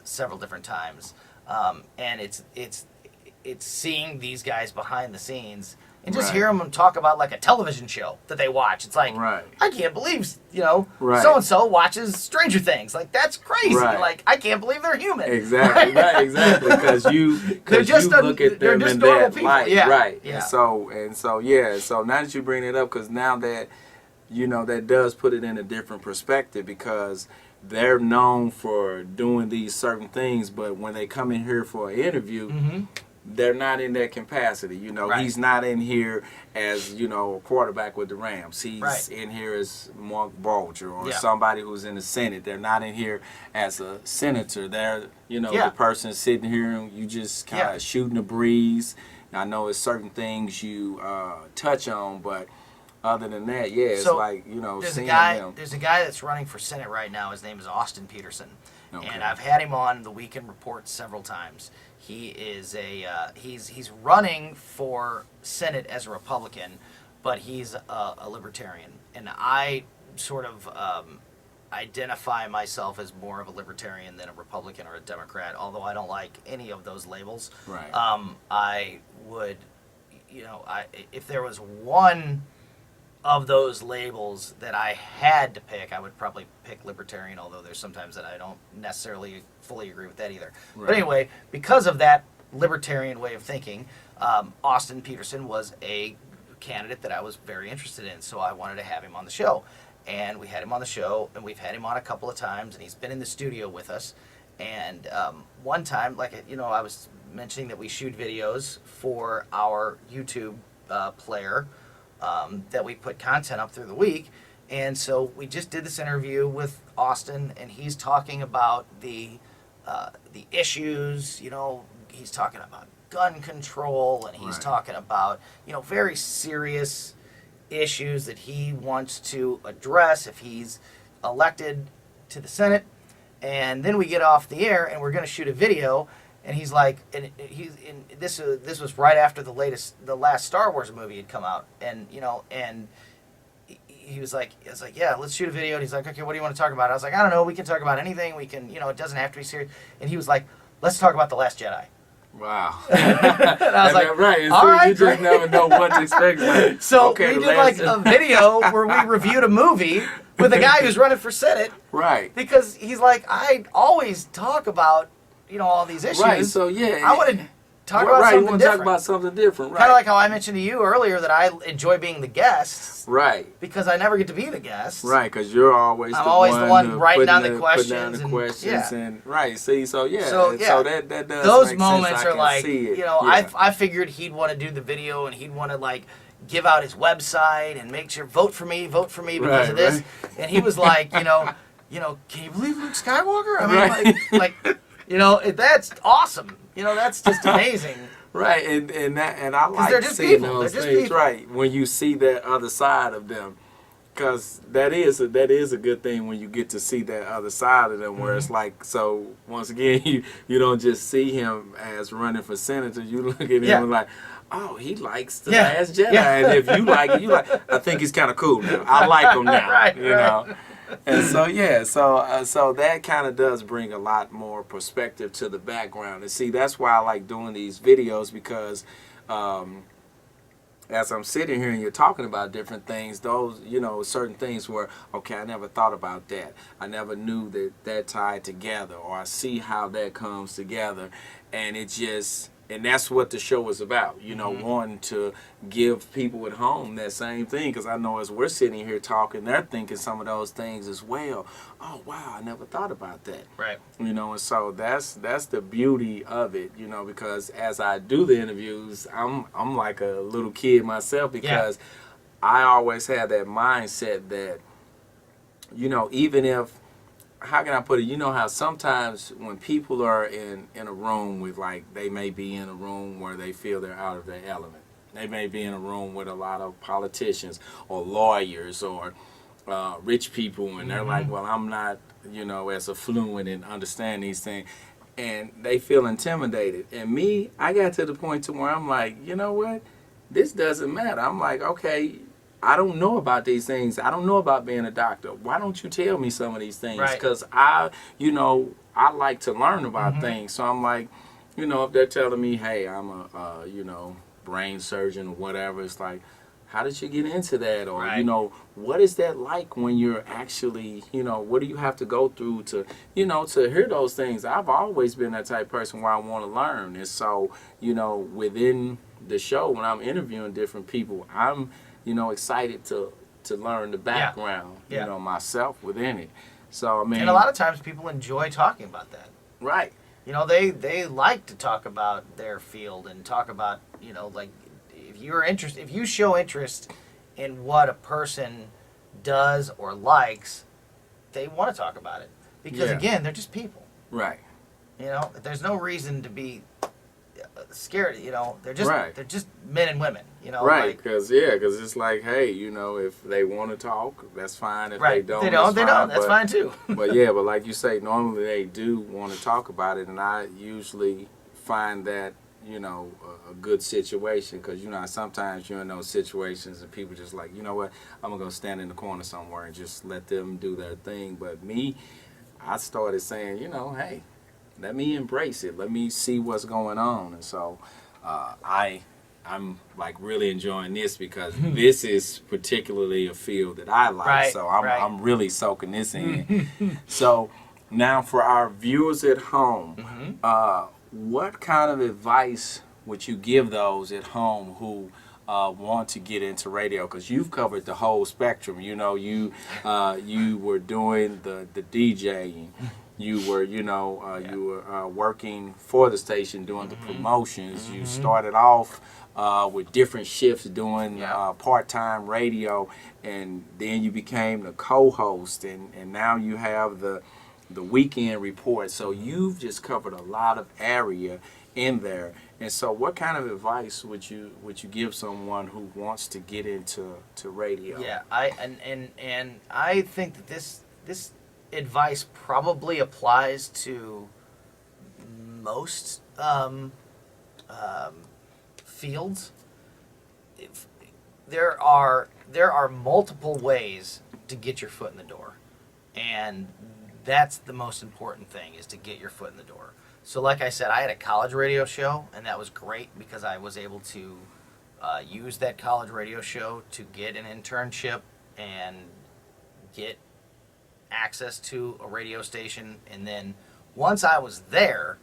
several different times, and it's seeing these guys behind the scenes and just hearing them talk about like a television show that they watch. It's like, I can't believe, you know, so and so watches Stranger Things. Like, that's crazy. Like, I can't believe they're human. Exactly, exactly. Because you look at them in that light, And so now that you bring it up, because now that, you know, that does put it in a different perspective, because they're known for doing these certain things, but when they come in here for an interview, they're not in that capacity. You know, he's not in here as, you know, a quarterback with the Rams. He's in here as Mark Bolger or somebody who's in the Senate. They're not in here as a senator. They're, you know, the person sitting here and you just kind of shooting the breeze. And I know it's certain things you touch on, but other than that, it's like, you know, seeing them. There's a guy that's running for Senate right now. His name is Austin Peterson. And I've had him on the Weekend Report several times. He is he's running for Senate as a Republican, but he's a libertarian, and I sort of identify myself as more of a libertarian than a Republican or a Democrat. Although I don't like any of those labels. I would, you know, if there was one of those labels that I had to pick, I would probably pick libertarian, although there's sometimes that I don't necessarily fully agree with that either. But anyway, because of that libertarian way of thinking, Austin Peterson was a candidate that I was very interested in, so I wanted to have him on the show. And we had him on the show, and we've had him on a couple of times, and he's been in the studio with us. And one time, like, you know, I was mentioning that we shoot videos for our YouTube player, that we put content up through the week, and so we just did this interview with Austin, and he's talking about the issues. You know, he's talking about gun control, and he's talking about, you know, very serious issues that he wants to address if he's elected to the Senate. And then we get off the air, and we're going to shoot a video. And he's like, this was right after the last Star Wars movie had come out, and you know, and he was like, yeah, let's shoot a video. And he's like, okay, what do you want to talk about? I was like, I don't know, we can talk about anything. We can, you know, it doesn't have to be serious. And he was like, let's talk about The Last Jedi. Wow. And I was like, all so right, you just never know what to expect. Like, so we did like a video where we reviewed a movie with a guy who's running for Senate. Because he's like, I always talk about, you know, all these issues. So I want to talk about something different. Talk about something different. Kind of like how I mentioned to you earlier that I enjoy being the guest. Because I never get to be the guest. Because you're always the one writing down the questions. See, so that does those make moments sense. are like, you know, I figured he'd want to do the video and he'd want to like give out his website and make sure vote for me because of this. And he was like, you know, can you believe Luke Skywalker? I mean, like. You know, that's awesome. You know, that's just amazing. And I like seeing those things. When you see that other side of them, because that is a good thing when you get to see that other side of them, where it's like, so once again, you don't just see him as running for senator. You look at him and like, oh, he likes The Last Jedi, and if you like it, you like. I think he's kind of cool now. I like him now. You know. And so so that kind of does bring a lot more perspective to the background. And see, that's why I like doing these videos, because as I'm sitting here and you're talking about different things, those, certain things where, okay, I never thought about that. I never knew that tied together, or I see how that comes together. And and that's what the show is about, wanting to give people at home that same thing. Because I know as we're sitting here talking, they're thinking some of those things as well. Oh, wow, I never thought about that. Right. And so that's the beauty of it, because as I do the interviews, I'm like a little kid myself, because I always have that mindset that, even if, how can I put it? You know how sometimes when people are in a room with, like, they may be in a room where they feel they're out of their element. They may be in a room with a lot of politicians or lawyers or rich people, and they're like, well, I'm not, as affluent and understand these things. And they feel intimidated. And me, I got to the point to where I'm like, you know what? This doesn't matter. I'm like, okay, I don't know about these things. I don't know about being a doctor. Why don't you tell me some of these things? Right. Because I like to learn about things. So I'm like, if they're telling me, hey, I'm a, brain surgeon or whatever, it's like, how did you get into that? Or, Right. What is that like when you're actually, what do you have to go through to, to hear those things? I've always been that type of person where I want to learn. And so, within the show, when I'm interviewing different people, I'm excited to learn the background, myself within it. So, I mean. And a lot of times people enjoy talking about that. Right. They like to talk about their field and talk about, like, if you show interest in what a person does or likes, they want to talk about it. Because, again, they're just people. Right. There's no reason to be scared, they're just men and women, right, because it's like, hey, if they want to talk, that's fine. If right. they don't, that's fine too. but like you say, normally they do want to talk about it, and I usually find that a good situation, because sometimes you're in those situations and people just like, you know what, I'm gonna go stand in the corner somewhere and just let them do their thing. But me, I started saying, hey, let me embrace it. Let me see what's going on. And so I'm like really enjoying this, because this is particularly a field that I like. Right, so I'm really soaking this in. So now for our viewers at home, what kind of advice would you give those at home who want to get into radio? Because you've covered the whole spectrum. You were doing the DJing. You were, you were working for the station doing the promotions. You started off with different shifts doing part-time radio, and then you became the co-host, and now you have the weekend report. So you've just covered a lot of area in there. And so what kind of advice would you give someone who wants to get into radio? Yeah, I think that this advice probably applies to most fields. There are multiple ways to get your foot in the door, and that's the most important thing, is to get your foot in the door. So like I said, I had a college radio show, and that was great because I was able to use that college radio show to get an internship and get access to a radio station. And then once I was there,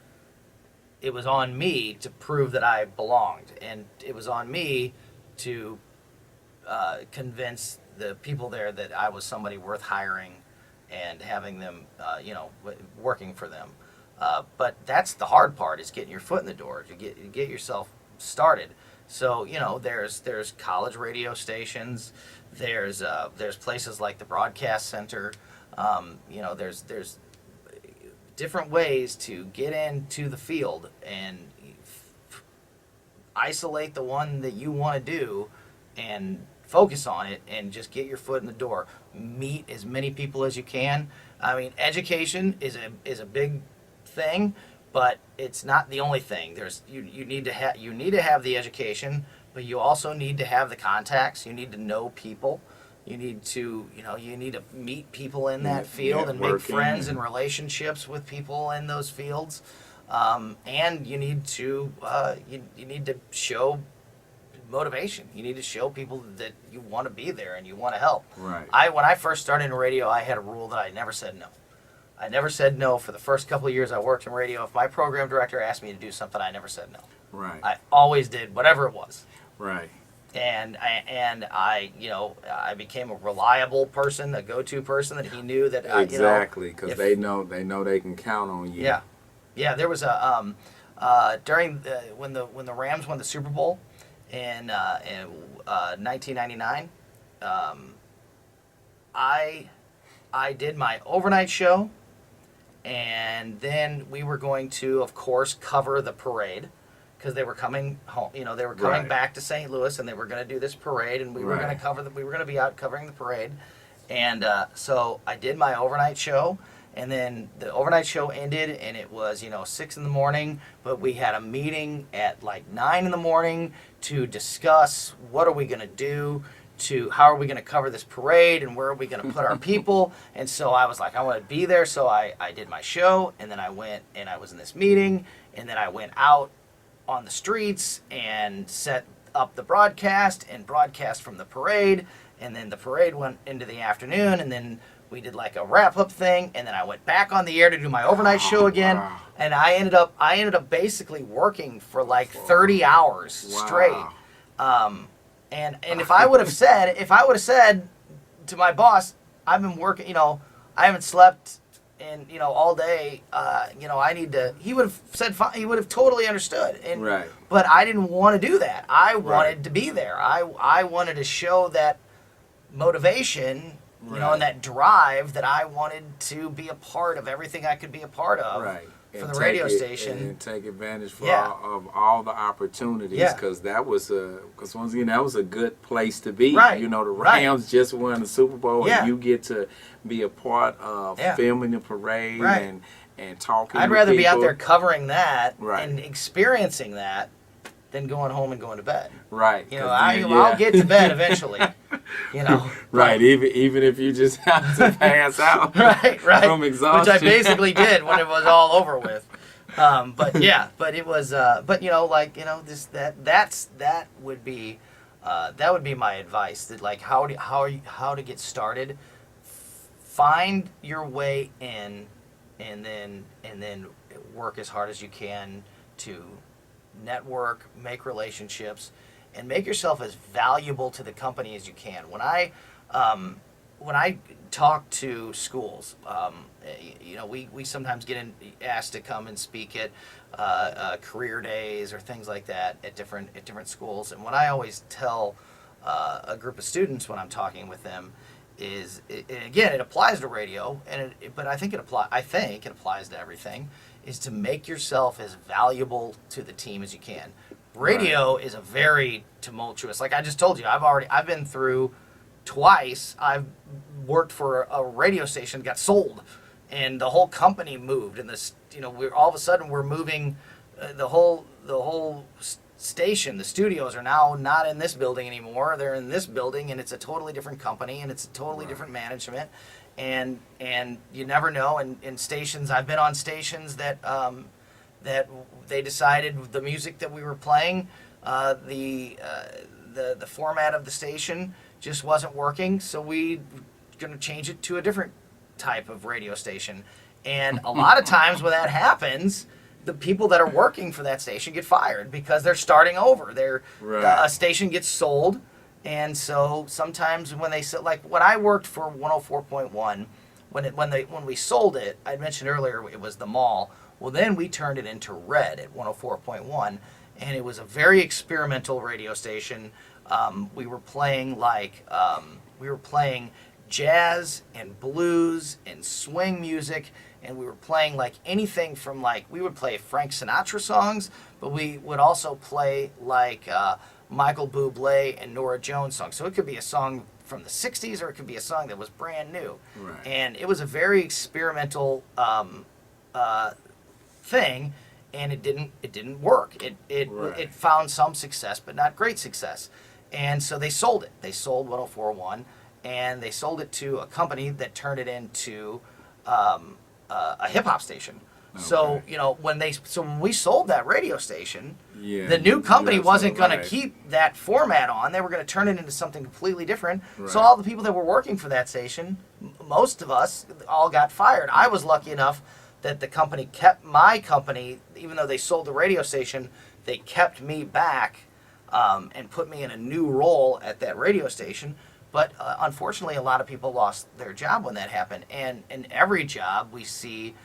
it was on me to prove that I belonged, and it was on me to convince the people there that I was somebody worth hiring and having them, working for them. But that's the hard part, is getting your foot in the door, to get yourself started. So, there's college radio stations, there's places like the Broadcast Center, there's different ways to get into the field and isolate the one that you want to do and focus on it and just get your foot in the door. Meet as many people as you can. I mean, education is a big thing, but it's not the only thing. You need to have the education, but you also need to have the contacts. You need to know people. You need to meet people in that field and make friends and relationships with people in those fields. And you need to show motivation. You need to show people that you want to be there and you want to help. Right. When I first started in radio, I had a rule that I never said no. I never said no for the first couple of years I worked in radio. If my program director asked me to do something, I never said no. Right. I always did whatever it was. Right. And I became a reliable person, a go-to person that he knew that exactly, because they know they can count on you. Yeah. There was a during when the Rams won the Super Bowl in 1999. I did my overnight show, and then we were going to, of course, cover the parade. Because they were coming home, they were coming back to St. Louis, and they were going to do this parade, and we were going to we were going to be out covering the parade, and so I did my overnight show, and then the overnight show ended, and it was 6 in the morning, but we had a meeting at like 9 in the morning to discuss what are we going to do, how are we going to cover this parade, and where are we going to put our people, and so I was like, I want to be there, so I did my show, and then I went and I was in this meeting, and then I went out on the streets and set up the broadcast and broadcast from the parade, and then the parade went into the afternoon, and then we did like a wrap-up thing, and then I went back on the air to do my overnight show again. Wow. And I ended up basically working for like 30 hours straight. And if I would have said to my boss, I've been working, I haven't slept and all day, I need to. He would have said fine. He would have totally understood. And but I didn't want to do that. I wanted to be there. I wanted to show that motivation, and that drive that I wanted to be a part of everything I could be a part of. For the radio station and take advantage of all the opportunities, because once again that was a good place to be. The Rams just won the Super Bowl, and you get to be a part of filming the parade and talking. I'd rather be out there covering that and experiencing that than going home and going to bed. I'll get to bed eventually. Even if you just have to pass out from exhaustion, which I basically did when it was all over with. But it was that would be my advice, that like how to get started. Find your way in, and then work as hard as you can to network, make relationships, and make yourself as valuable to the company as you can. When I talk to schools, we sometimes get asked to come and speak at career days or things like that at different schools. And what I always tell a group of students when I'm talking with them is, again, it applies to radio, but I think it applies to everything, is to make yourself as valuable to the team as you can. Radio is a very tumultuous, like I just told you, I've been through twice. I've worked for a radio station that got sold, and the whole company moved, and we're all of a sudden we're moving the whole station. The studios are now not in this building anymore. They're in this building, and it's a totally different company, and it's a totally different management. And you never know. And stations, I've been on stations that they decided the music that we were playing, the format of the station just wasn't working, so we going to change it to a different type of radio station. And a lot of times when that happens, the people that are working for that station get fired because they're starting over. A station gets sold. And so sometimes when they sell, like when I worked for 104.1, when we sold it, I mentioned earlier it was the mall. Well, then we turned it into Red at 104.1, and it was a very experimental radio station. We were playing jazz and blues and swing music, and we were playing like anything from we would play Frank Sinatra songs, but we would also play Michael Bublé and Norah Jones songs. So it could be a song from the 60s, or it could be a song that was brand new. And it was a very experimental thing, and it didn't work. It found some success, but not great success. And so they sold it. They sold 104.1, and they sold it to a company that turned it into a hip-hop station. So, when we sold that radio station, Yeah, the new company that's wasn't going right. to keep that format on. They were going to turn it into something completely different. Right. So all the people that were working for that station, most of us all got fired. I was lucky enough that the company kept my company, even though they sold the radio station, they kept me back and put me in a new role at that radio station. But unfortunately, a lot of people lost their job when that happened. And in every job, we see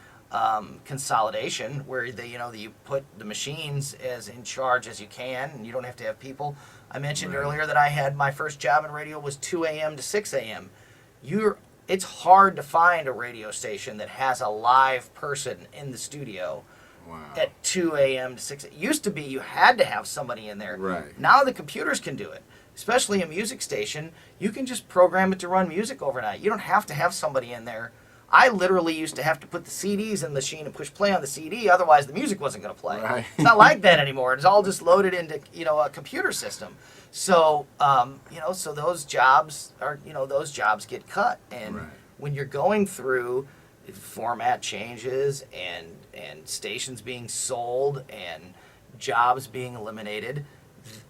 consolidation, where you put the machines as in charge as you can, and you don't have to have people. I mentioned earlier that I had my first job in radio was 2 a.m. to 6 a.m. It's hard to find a radio station that has a live person in the studio. Wow. At 2 a.m. to 6. It used to be you had to have somebody in there. Right. Now the computers can do it. Especially a music station, you can just program it to run music overnight. You don't have to have somebody in there. I literally used to have to put the CDs in the machine and push play on the CD, otherwise the music wasn't going to play. Right. It's not like that anymore. It's all just loaded into a computer system. So so those jobs get cut, and when you're going through format changes and stations being sold and jobs being eliminated,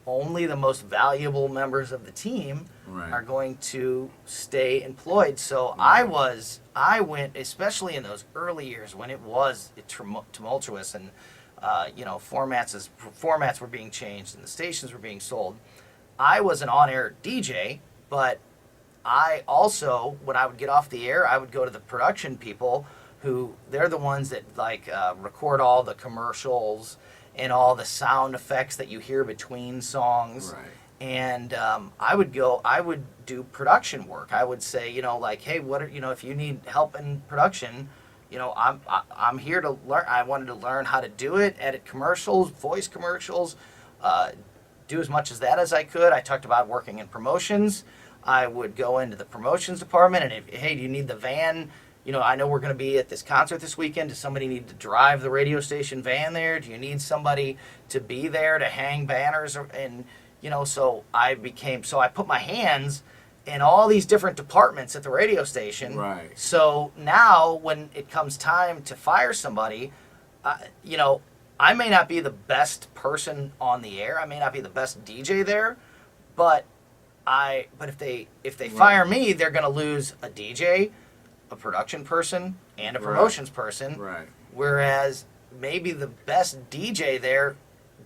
only the most valuable members of the team are going to stay employed. So I went, especially in those early years when it was tumultuous and formats were being changed and the stations were being sold. I was an on-air DJ, but I also, when I would get off the air, I would go to the production people who, they're the ones that record all the commercials and all the sound effects that you hear between songs. Right. And I would do production work. I would say, hey, if you need help in production, I'm here to learn. I wanted to learn how to do it, edit commercials, voice commercials, do as much as that as I could. I talked about working in promotions. I would go into the promotions department and, hey, do you need the van? I know we're going to be at this concert this weekend. Does somebody need to drive the radio station van there? Do you need somebody to be there to hang banners? So I put my hands in all these different departments at the radio station. Right. So now when it comes time to fire somebody, I may not be the best person on the air. I may not be the best DJ there, but if they fire me, they're going to lose a DJ, a production person, and a promotions person. Right. Whereas maybe the best DJ there,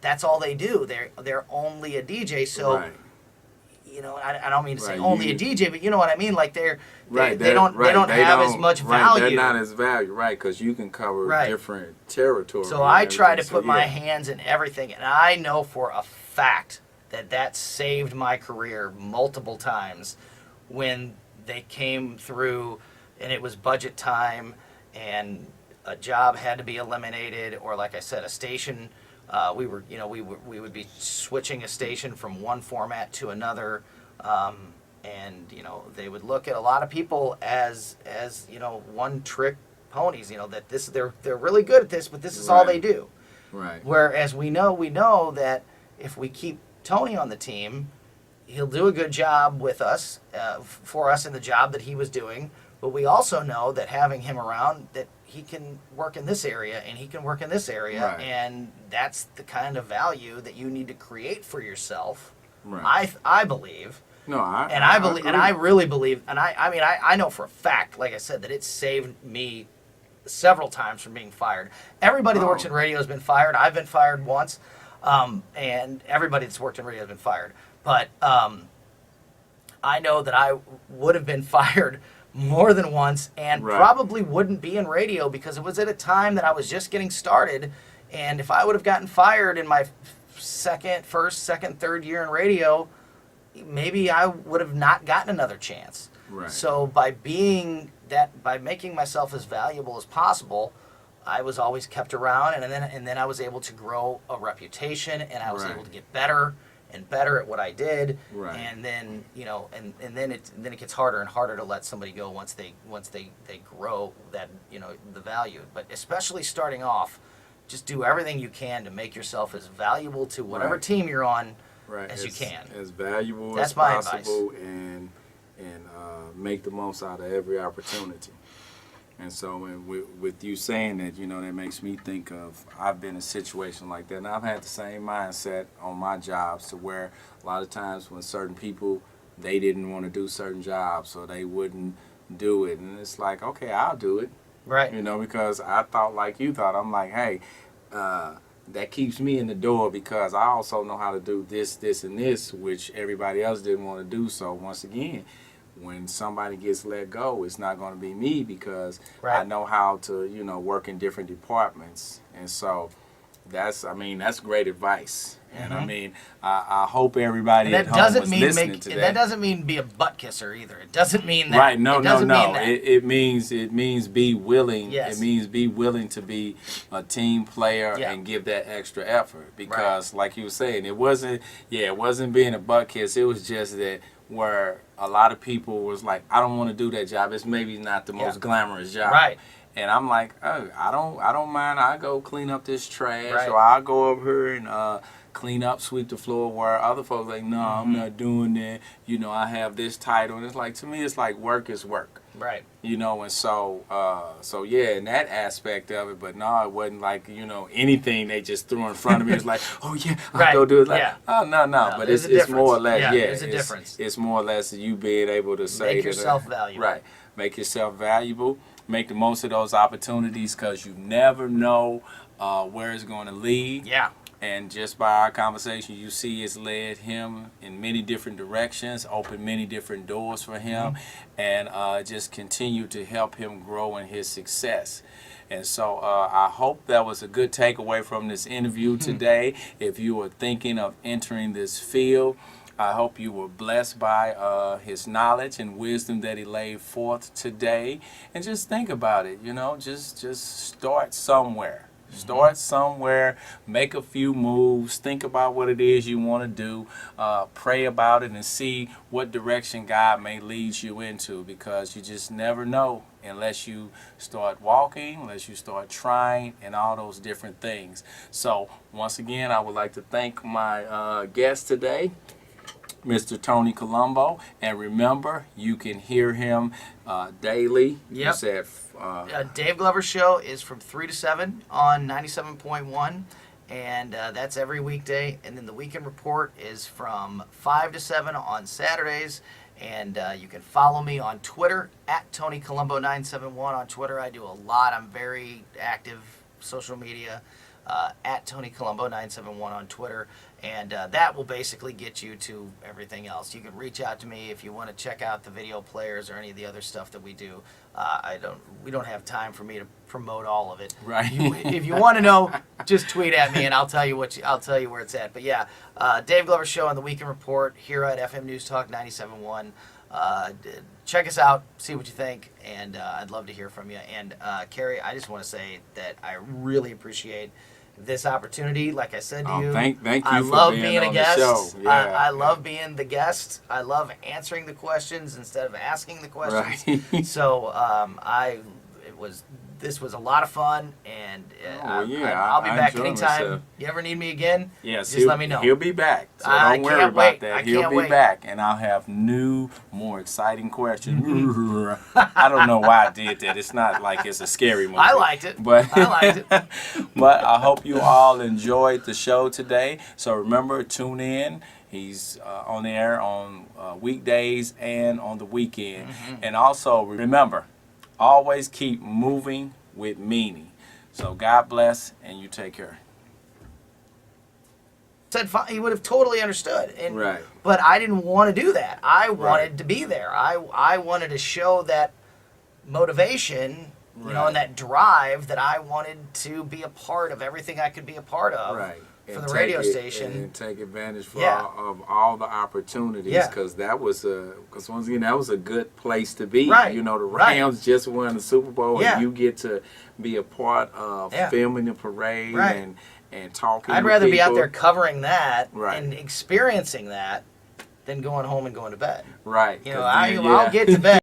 that's all they do. They're only a DJ. So, I don't mean to say only a DJ, but you know what I mean. Like they don't have as much value. They're not as valuable, right? Because you can cover different territory. So I try to put my hands in everything, and I know for a fact that saved my career multiple times when they came through and it was budget time and a job had to be eliminated, or like I said, a station, we would be switching a station from one format to another, and they would look at a lot of people as one trick ponies, that they're really good at this, but this is all they do. Right. Whereas we know that if we keep Tony on the team, he'll do a good job with us, for us in the job that he was doing. But we also know that having him around, that he can work in this area and he can work in this area, and that's the kind of value that you need to create for yourself. Right. I believe. No, I really believe, and I know for a fact, like I said, that it saved me several times from being fired. Everybody that works in radio has been fired. I've been fired once, and everybody that's worked in radio has been fired. But I know that I would have been fired more than once, and probably wouldn't be in radio because it was at a time that I was just getting started. And if I would have gotten fired in my first, second, third year in radio, maybe I would have not gotten another chance. Right. So by making myself as valuable as possible, I was always kept around, and then I was able to grow a reputation, and I was able to get better and better at what I did. Right. And then and then it gets harder and harder to let somebody go once they grow that the value. But especially starting off, just do everything you can to make yourself as valuable to whatever team you're on as you can. As valuable That's as my possible, advice. and make the most out of every opportunity. And so with you saying that, that makes me think of, I've been in a situation like that. And I've had the same mindset on my jobs to where a lot of times when certain people, they didn't want to do certain jobs, so they wouldn't do it. And it's like, okay, I'll do it. Right. Because I thought like you thought. I'm like, hey, that keeps me in the door because I also know how to do this, this, and this, which everybody else didn't want to do. So once again, when somebody gets let go, it's not going to be me because I know how to, work in different departments. And so that's great advice. And I hope everybody at home was listening to that. That doesn't mean be a butt kisser either. It doesn't mean that. Right? No. It means be willing. Yes. It means be willing to be a team player and give that extra effort. Because, like you were saying, it wasn't being a butt kiss. It was just that where a lot of people was like, I don't want to do that job. It's maybe not the most glamorous job. Right. And I'm like, oh, I don't mind. I go clean up this trash, or I'll go over here and clean up, sweep the floor. Where other folks like, no, I'm not doing that. I have this title, and it's like, to me, it's like work is work. Right. And so in that aspect of it, but no, it wasn't like, anything they just threw in front of me. It's like, oh yeah, I'll go do it. Like, oh no, but it's more or less, there's a difference. It's more or less you being able to say make yourself valuable. Right. Make yourself valuable. Make the most of those opportunities because you never know where it's going to lead. Yeah. And just by our conversation, you see it's led him in many different directions, opened many different doors for him, and just continue to help him grow in his success. And so I hope that was a good takeaway from this interview today. If you are thinking of entering this field, I hope you were blessed by his knowledge and wisdom that he laid forth today. And just think about it, just start somewhere. Start somewhere, make a few moves, think about what it is you want to do, pray about it, and see what direction God may lead you into, because you just never know unless you start walking, unless you start trying, and all those different things. So once again, I would like to thank my guest today, Mr. Tony Columbo, and remember, you can hear him daily. Yep. You said Dave Glover's show is from 3 to 7 on 97.1, and that's every weekday. And then the Weekend Report is from 5 to 7 on Saturdays. And you can follow me on Twitter at Tony Columbo 971 on Twitter. I do a lot. I'm very active social media. At Tony Columbo 971 on Twitter, and that will basically get you to everything else. You can reach out to me if you want to check out the video players or any of the other stuff that we do. We don't have time for me to promote all of it. Right. If you want to know, just tweet at me and I'll tell you I'll tell you where it's at. But yeah, Dave Glover Show on the Weekend Report here at FM News Talk 97.1. Check us out, see what you think, and I'd love to hear from you. And Carrie, I just want to say that I really appreciate this opportunity. Like I said to you, thank you I for love being being a on guest. the show. Yeah. I love being the guest. I love answering the questions instead of asking the questions. Right. So this was a lot of fun, and I'll be back anytime. Myself. You ever need me again? Yes, just let me know. He'll be back, so don't worry about that. He'll be back, and I'll have new, more exciting questions. I don't know why I did that. It's not like it's a scary movie. I liked it. But I liked it. But I hope you all enjoyed the show today. So remember, tune in. He's on the air on weekdays and on the weekend. And also remember, always keep moving with meaning. So God bless, and you take care. Said he would have totally understood. Right. But I didn't want to do that. I wanted to be there. I wanted to show that motivation, and that drive that I wanted to be a part of everything I could be a part of. Right. For the radio station, and take advantage of all the opportunities, because once again that was a good place to be. Right. The Rams just won the Super Bowl, and you get to be a part of filming the parade and talking. I'd rather be out there covering that and experiencing that than going home and going to bed. Right. I'll get to bed